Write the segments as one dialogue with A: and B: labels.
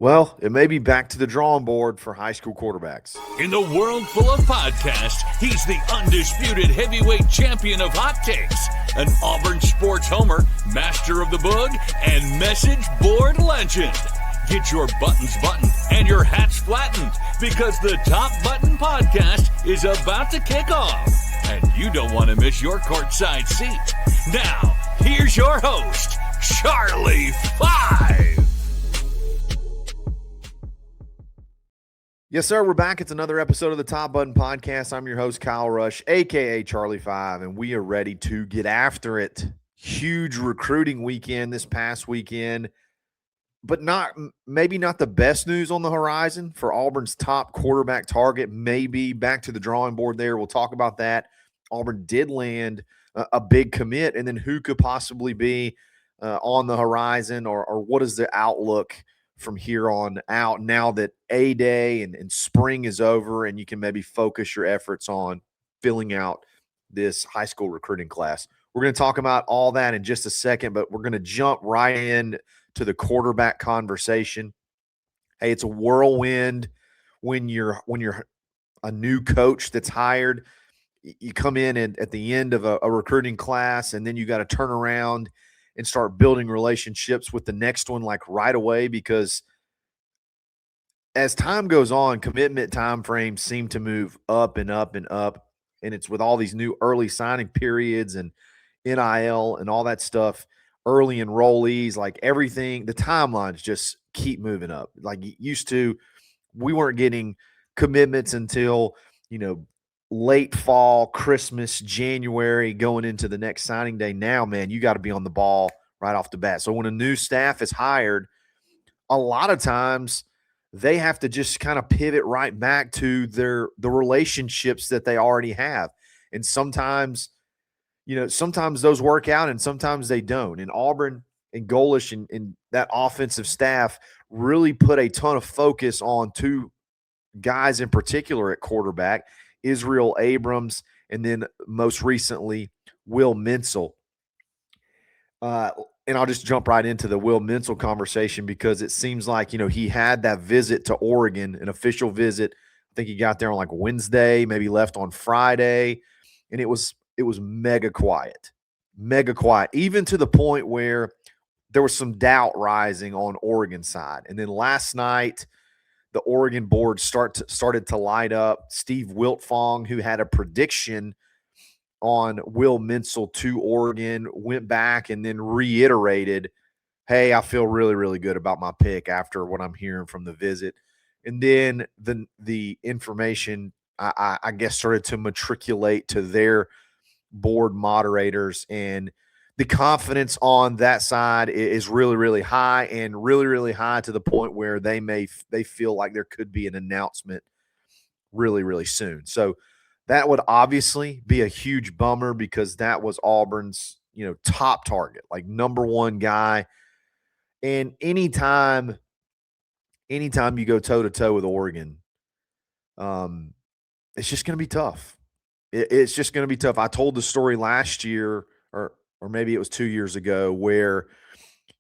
A: Well, it may be back to the drawing board for high school quarterbacks.
B: In the world full of podcasts, he's the undisputed heavyweight champion of hot takes, an Auburn sports homer, master of the boog, and message board legend. Get your buttons buttoned and your hats flattened because the Top Button Podcast is about to kick off. And you don't want to miss your courtside seat. Now, here's your host, Charlie Five.
A: Yes, sir. We're back. It's another episode of the Top Button Podcast. I'm your host, Kyle Rush, a.k.a. Charlie Five, and we are ready to get after it. Huge recruiting weekend this past weekend, but maybe not the best news on the horizon for Auburn's top quarterback target. Maybe back to the drawing board there. We'll talk about that. Auburn did land a big commit, and then who could possibly be on the horizon, or what is the outlook from here on out now that A-Day and spring is over and you can maybe focus your efforts on filling out this high school recruiting class. We're going to talk about all that in just a second, but we're going to jump right in to the quarterback conversation. Hey, it's a whirlwind when you're a new coach that's hired. You come in at the end of a recruiting class, and then you got to turn around and start building relationships with the next one like right away, because as time goes on, commitment time frames seem to move up and up and up. And it's with all these new early signing periods and NIL and all that stuff, early enrollees, like everything, the timelines just keep moving up. Like used to, we weren't getting commitments until, late fall, Christmas, January, going into the next signing day. Now, man, you got to be on the ball right off the bat. So when a new staff is hired, a lot of times they have to just kind of pivot right back to the relationships that they already have. And sometimes those work out and sometimes they don't. And Auburn and Golish and that offensive staff really put a ton of focus on two guys in particular at quarterback, Israel Abrams, and then most recently, Will Menzel. And I'll just jump right into the Will Menzel conversation because it seems like, he had that visit to Oregon, an official visit. I think he got there on like Wednesday, maybe left on Friday, and it was mega quiet, even to the point where there was some doubt rising on Oregon side. And then last night, the Oregon board started to light up. Steve Wiltfong, who had a prediction on Will Menzel to Oregon, went back and then reiterated, hey, I feel really, really good about my pick after what I'm hearing from the visit. And then the information, I guess, started to matriculate to their board moderators, and the confidence on that side is really, really high, and really, really high to the point where they feel like there could be an announcement really, really soon. So that would obviously be a huge bummer because that was Auburn's, top target, like number one guy. And anytime you go toe-to-toe with Oregon, it's just going to be tough. It's just going to be tough. I told the story last year, or maybe it was 2 years ago, where,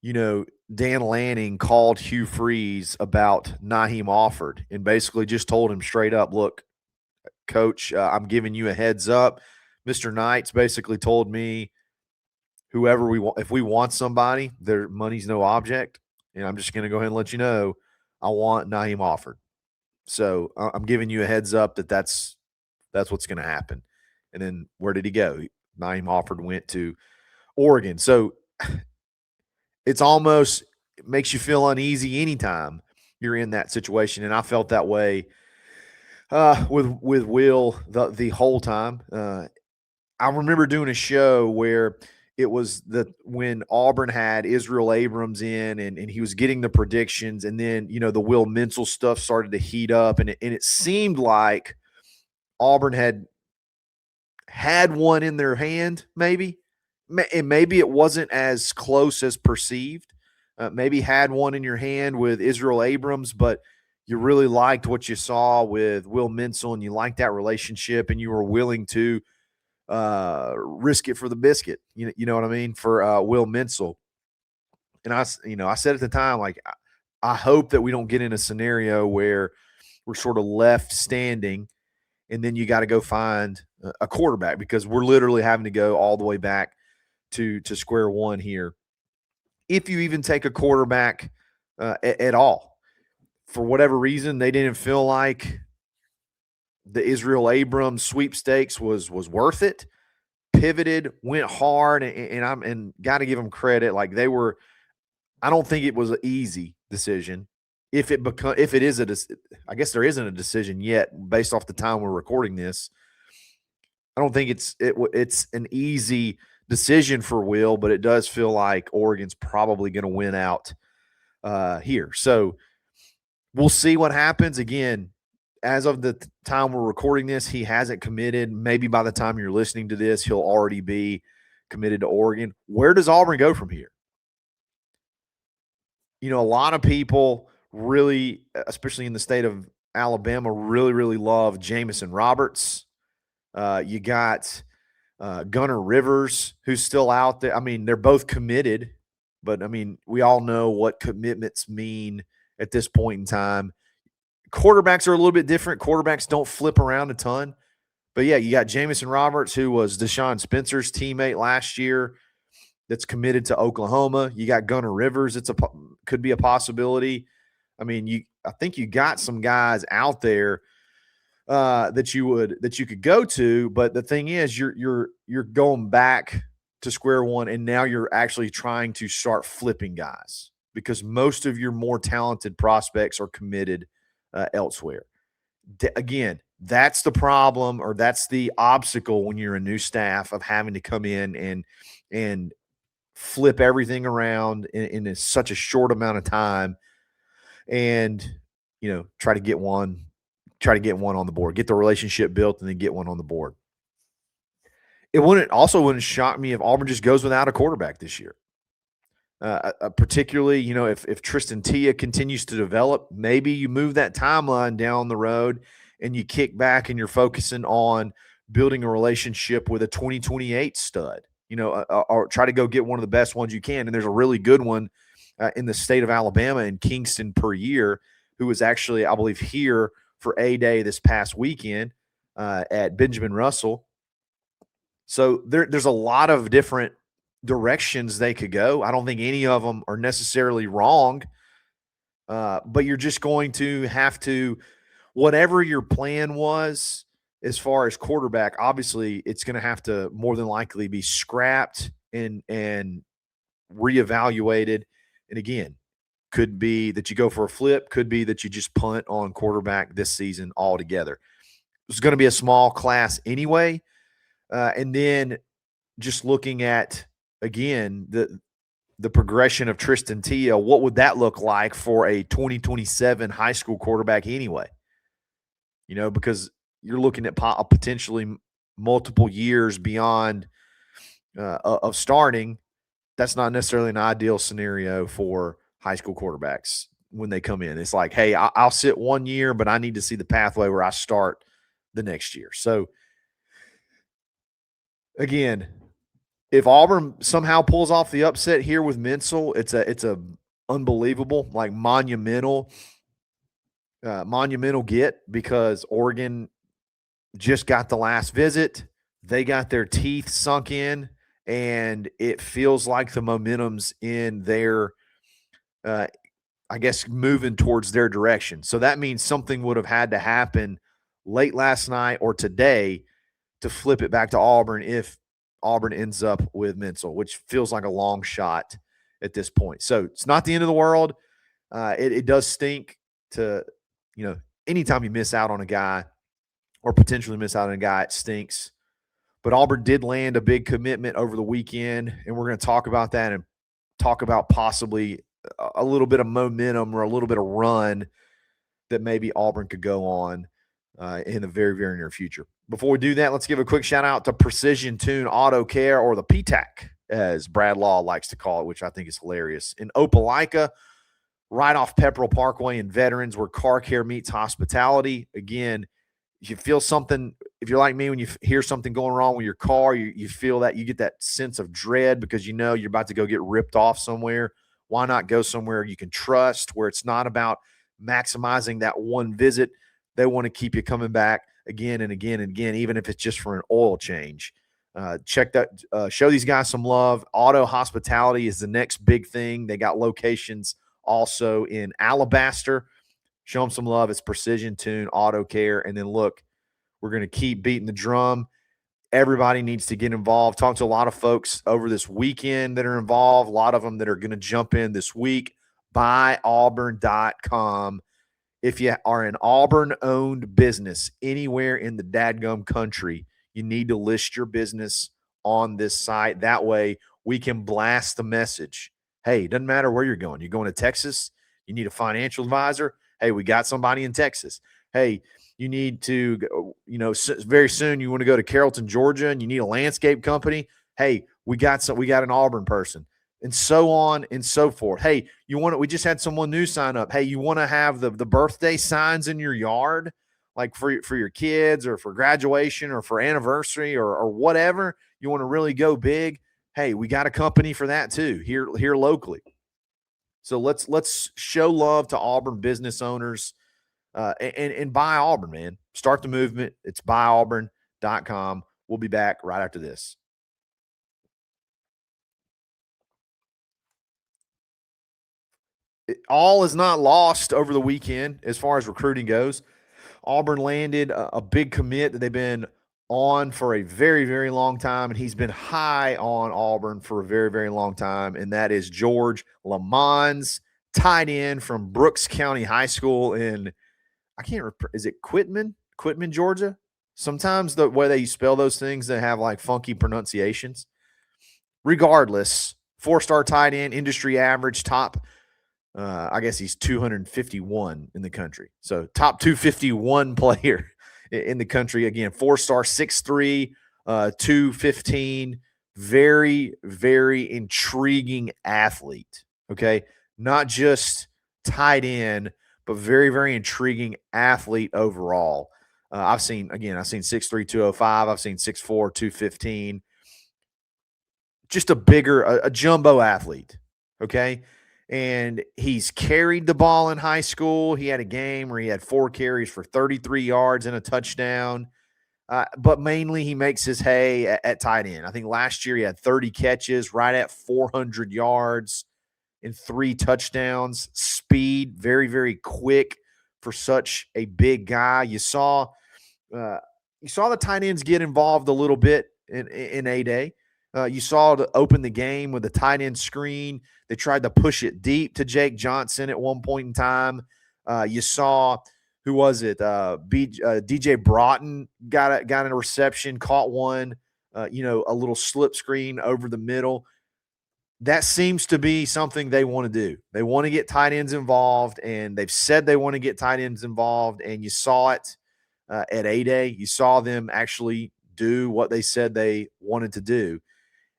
A: Dan Lanning called Hugh Freeze about Naheem Offord and basically just told him straight up, look, Coach, I'm giving you a heads up. Mr. Knights basically told me whoever we want, if we want somebody, their money's no object, and I'm just going to go ahead and let you know I want Naheem Offord. So I'm giving you a heads up that's what's going to happen. And then where did he go? Naheem Offord went to Oregon. So it makes you feel uneasy anytime you're in that situation. And I felt that way with Will the whole time. I remember doing a show where it was when Auburn had Israel Abrams in and he was getting the predictions, and then, the Will Menzel stuff started to heat up, and it seemed like Auburn had one in their hand, maybe. And maybe it wasn't as close as perceived. Maybe had one in your hand with Israel Abrams, but you really liked what you saw with Will Menzel, and you liked that relationship, and you were willing to risk it for the biscuit. You know what I mean? For Will Menzel. And I said at the time, like, I hope that we don't get in a scenario where we're sort of left standing and then you got to go find a quarterback, because we're literally having to go all the way back to square one here. If you even take a quarterback at all, for whatever reason, they didn't feel like the Israel Abrams sweepstakes was worth it. Pivoted, went hard, and got to give them credit. Like, they were. I don't think it was an easy decision. If it is I guess there isn't a decision yet based off the time we're recording this. I don't think it's an easy decision for Will, but it does feel like Oregon's probably going to win out here. So we'll see what happens. Again, as of the time we're recording this, he hasn't committed. Maybe by the time you're listening to this, he'll already be committed to Oregon. Where does Auburn go from here? A lot of people really, especially in the state of Alabama, really, really love Jamison Roberts. You got Gunnar Rivers, who's still out there. I mean, they're both committed, but, I mean, we all know what commitments mean at this point in time. Quarterbacks are a little bit different. Quarterbacks don't flip around a ton. But, yeah, you got Jamison Roberts, who was Deshaun Spencer's teammate last year, that's committed to Oklahoma. You got Gunnar Rivers. Could be a possibility. I mean, I think you got some guys out there that you could go to, but the thing is, you're going back to square one, and now you're actually trying to start flipping guys because most of your more talented prospects are committed elsewhere. Again, that's the problem, or that's the obstacle when you're a new staff, of having to come in and flip everything around in such a short amount of time, and try to get one on the board, get the relationship built, and then get one on the board. It wouldn't shock me if Auburn just goes without a quarterback this year. Particularly, if Tristan Tia continues to develop, maybe you move that timeline down the road and you kick back and you're focusing on building a relationship with a 2028 stud, or try to go get one of the best ones you can. And there's a really good one in the state of Alabama in Kingston per year, who was actually, I believe, here for A-Day this past weekend at Benjamin Russell. So there's a lot of different directions they could go. I don't think any of them are necessarily wrong, but you're just going to have to, whatever your plan was as far as quarterback, obviously it's going to have to more than likely be scrapped and reevaluated. And again, could be that you go for a flip, could be that you just punt on quarterback this season altogether. It's going to be a small class anyway. And then just looking at, again, the progression of Tristan Tia, what would that look like for a 2027 high school quarterback anyway? Because you're looking at potentially multiple years beyond of starting. That's not necessarily an ideal scenario for high school quarterbacks when they come in. It's like, hey, I'll sit 1 year, but I need to see the pathway where I start the next year. So, again, if Auburn somehow pulls off the upset here with Menzel, it's a unbelievable, like monumental get, because Oregon just got the last visit. They got their teeth sunk in, and it feels like the momentum's in their I guess moving towards their direction. So that means something would have had to happen late last night or today to flip it back to Auburn if Auburn ends up with Menzel, which feels like a long shot at this point. So it's not the end of the world. It does stink to, anytime you miss out on a guy or potentially miss out on a guy, it stinks. But Auburn did land a big commitment over the weekend, and we're going to talk about that and talk about possibly a little bit of momentum or a little bit of run that maybe Auburn could go on in the very, very near future. Before we do that, let's give a quick shout out to Precision Tune Auto Care, or the PTAC, as Brad Law likes to call it, which I think is hilarious. In Opelika, right off Pepperell Parkway in Veterans, where car care meets hospitality. Again, if you feel something, if you're like me, when you hear something going wrong with your car, you feel that, you get that sense of dread because you're about to go get ripped off somewhere. Why not go somewhere you can trust, where it's not about maximizing that one visit? They want to keep you coming back again and again and again, even if it's just for an oil change. Check that. Show these guys some love. Auto hospitality is the next big thing. They got locations also in Alabaster. Show them some love. It's Precision Tune Auto Care. And then look, we're going to keep beating the drum. Everybody needs to get involved. Talked to a lot of folks over this weekend that are involved, a lot of them that are going to jump in this week. BuyAuburn.com. If you are an Auburn-owned business anywhere in the dadgum country, you need to list your business on this site. That way we can blast the message. Hey, it doesn't matter where you're going. You're going to Texas, you need a financial advisor. Hey, we got somebody in Texas. Hey, you need to go, very soon you want to go to Carrollton, Georgia, and you need a landscape company. Hey, we got an Auburn person, and so on and so forth. Hey, we just had someone new sign up. Hey, you want to have the birthday signs in your yard, like for your kids or for graduation or for anniversary or whatever. You want to really go big. Hey, we got a company for that too here locally. So let's show love to Auburn business owners. And buy Auburn, man. Start the movement. It's buyauburn.com. We'll be back right after this. All is not lost over the weekend as far as recruiting goes. Auburn landed a big commit that they've been on for a very, very long time, and he's been high on Auburn for a very, very long time, and that is George Lamons, tight end from Brooks County High School in – I can't remember. Is it Quitman, Georgia? Sometimes the way they spell those things, they have like funky pronunciations. Regardless, 4-star tight end, industry average, top. I guess he's 251 in the country. So top 251 player in the country. Again, 4-star, 6'3", 215. Very, very intriguing athlete. Okay, not just tight end, but very, very intriguing athlete overall. I've seen 6'3", 205. I've seen 6'4", 215. Just a jumbo athlete, okay? And he's carried the ball in high school. He had a game where he had 4 carries for 33 yards and a touchdown. But mainly he makes his hay at tight end. I think last year he had 30 catches, right at 400 yards. In 3 touchdowns, speed, very, very quick for such a big guy. You saw the tight ends get involved a little bit in A-Day. You saw to open the game with the tight end screen. They tried to push it deep to Jake Johnson at one point in time. You saw, who was it? DJ Broughton got a reception, caught one, a little slip screen over the middle. That seems to be something they want to do. They want to get tight ends involved, and they've said they want to get tight ends involved, and you saw it at A-Day. You saw them actually do what they said they wanted to do,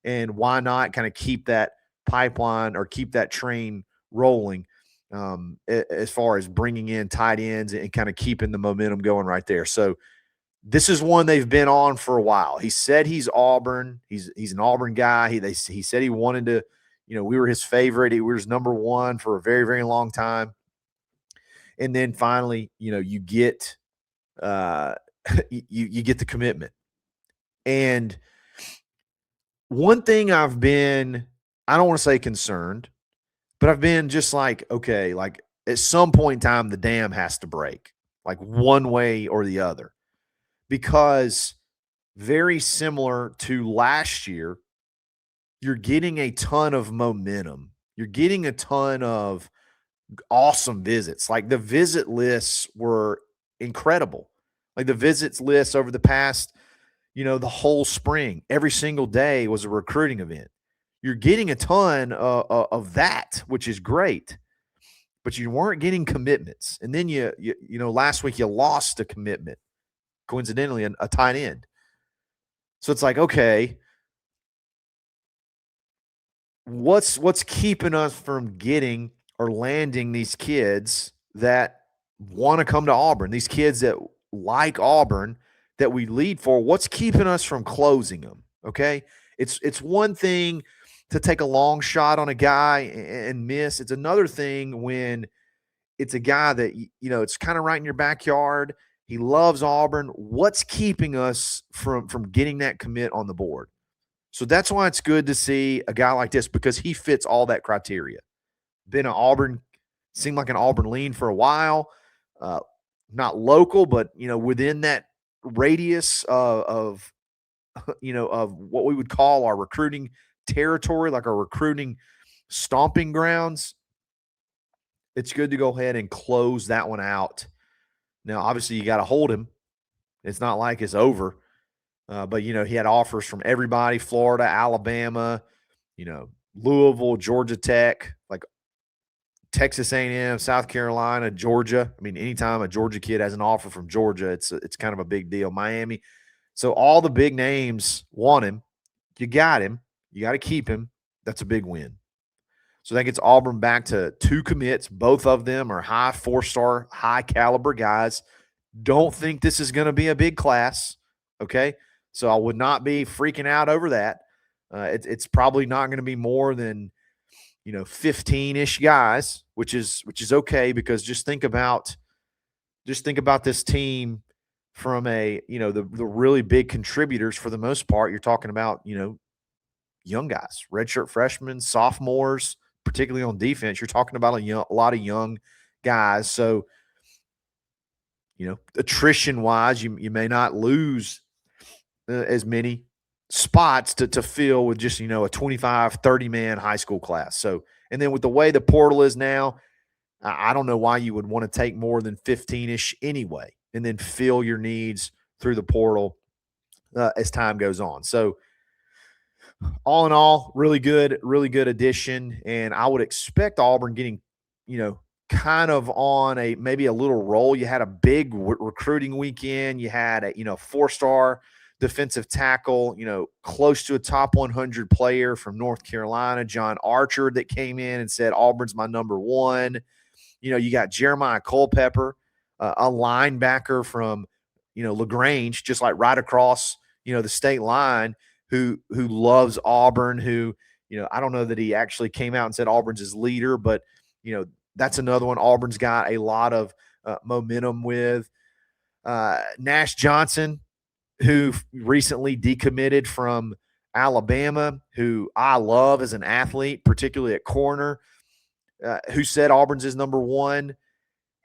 A: and why not kind of keep that pipeline or keep that train rolling as far as bringing in tight ends and kind of keeping the momentum going right there. So this is one they've been on for a while. He said he's Auburn. He's an Auburn guy. He said he wanted to, we were his favorite. He was number 1 for a very, very long time. And then finally, you get you get the commitment. And one thing I don't want to say concerned, but I've been just like, okay, like at some point in time, the dam has to break, like one way or the other. Because very similar to last year, you're getting a ton of momentum. You're getting a ton of awesome visits. Like the visit lists were incredible. Like the visits lists over the past, the whole spring, every single day was a recruiting event. You're getting a ton of that, which is great. But you weren't getting commitments. And then last week you lost a commitment. Coincidentally, a tight end. So it's like, okay, what's keeping us from getting or landing these kids that want to come to Auburn? These kids that like Auburn that we lead for. What's keeping us from closing them? Okay, it's one thing to take a long shot on a guy and miss. It's another thing when it's a guy that, it's kind of right in your backyard. He loves Auburn. What's keeping us from getting that commit on the board? So that's why it's good to see a guy like this, because he fits all that criteria. Been an Auburn, seemed like an Auburn lean for a while. Not local, but within that radius of of what we would call our recruiting territory, like our recruiting stomping grounds. It's good to go ahead and close that one out. Now, obviously, you got to hold him. It's not like it's over. But, he had offers from everybody: Florida, Alabama, Louisville, Georgia Tech, like Texas A&M, South Carolina, Georgia. I mean, anytime a Georgia kid has an offer from Georgia, it's kind of a big deal. Miami. So all the big names want him. You got him. You got to keep him. That's a big win. So that gets Auburn back to 2 commits. Both of them are high 4-star, high caliber guys. Don't think this is going to be a big class, okay? So I would not be freaking out over that. It's probably not going to be more than 15-ish guys, which is okay, because just think about this team from the really big contributors. For the most part, you're talking about young guys, redshirt freshmen, sophomores, particularly on defense. You're talking about a lot of young guys. So, attrition wise, you may not lose as many spots to fill with just, a 25, 30 man high school class. So, and then with the way the portal is now, I don't know why you would want to take more than 15-ish anyway, and then fill your needs through the portal as time goes on. So, all in all, really good addition. And I would expect Auburn getting, kind of on maybe a little roll. You had a big recruiting weekend. You had a, 4-star defensive tackle, close to a top 100 player from North Carolina, John Archer, that came in and said, Auburn's my number one. You got Jeremiah Culpepper, a linebacker from, LaGrange, just like right across, the state line, who loves Auburn, who, I don't know that he actually came out and said Auburn's his leader, but, that's another one Auburn's got a lot of momentum with. Nash Johnson, who recently decommitted from Alabama, who I love as an athlete, particularly at corner, who said Auburn's his number one.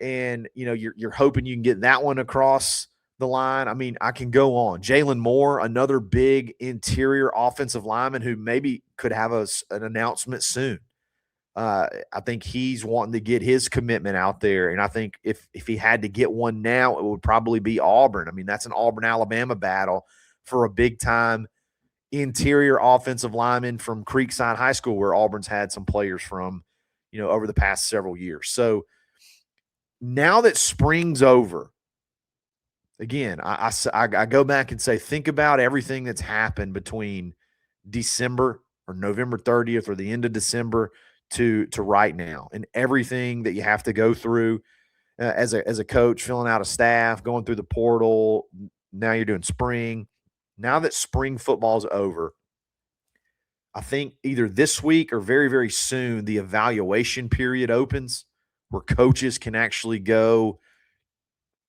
A: And, you're hoping you can get that one across the line. I mean, I can go on. Jalen Moore, another big interior offensive lineman who maybe could have an announcement soon. I think he's wanting to get his commitment out there. And I think if he had to get one now, it would probably be Auburn. I mean, that's an Auburn-Alabama battle for a big-time interior offensive lineman from Creekside High School, where Auburn's had some players from, over the past several years. So now that spring's over, again, I go back and say, think about everything that's happened between December or November 30th or the end of December to right now, and everything that you have to go through as a coach, filling out a staff, going through the portal. Now you're doing spring. Now that spring football's over, I think either this week or very, very soon, the evaluation period opens where coaches can actually go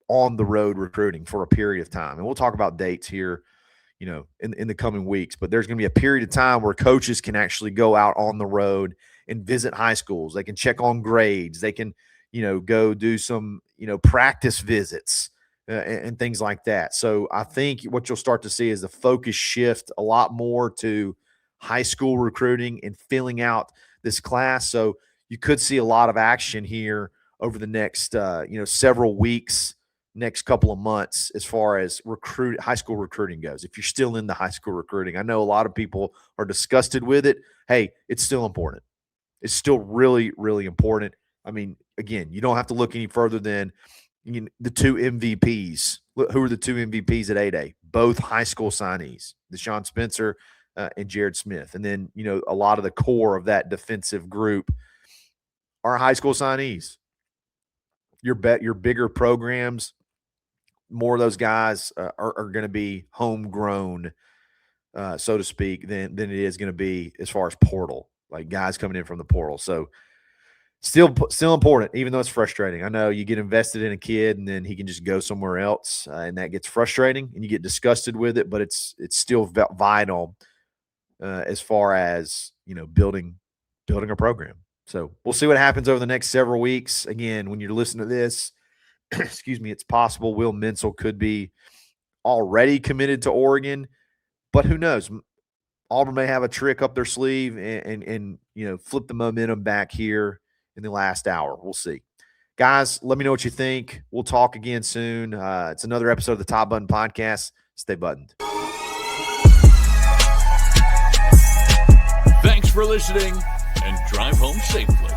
A: on the road recruiting for a period of time. And we'll talk about dates here, in the coming weeks. But there's going to be a period of time where coaches can actually go out on the road and visit high schools. They can check on grades. They can, go do some, practice visits and things like that. So I think what you'll start to see is the focus shift a lot more to high school recruiting and filling out this class. So you could see a lot of action here over the next, several weeks, next couple of months, as far as high school recruiting goes. If you're still into high school recruiting, I know a lot of people are disgusted with it. Hey, it's still important. It's still really, really important. I mean, again, you don't have to look any further than the 2 MVPs. Who are the 2 MVPs at A-Day? Both high school signees, Deshaun Spencer and Jared Smith. And then, a lot of the core of that defensive group are high school signees. Your bigger programs, more of those guys are going to be homegrown so to speak, than it is going to be as far as portal, like guys coming in from the portal. So still important, even though it's frustrating. I know you get invested in a kid and then he can just go somewhere else, and that gets frustrating and you get disgusted with it, but it's still vital as far as, building a program. So we'll see what happens over the next several weeks. Again, when you're listening to this, excuse me, it's possible Will Menzel could be already committed to Oregon, but who knows? Auburn may have a trick up their sleeve and flip the momentum back here in the last hour. We'll see. Guys, let me know what you think. We'll talk again soon. It's another episode of the Top Button Podcast. Stay buttoned.
B: Thanks for listening, and drive home safely.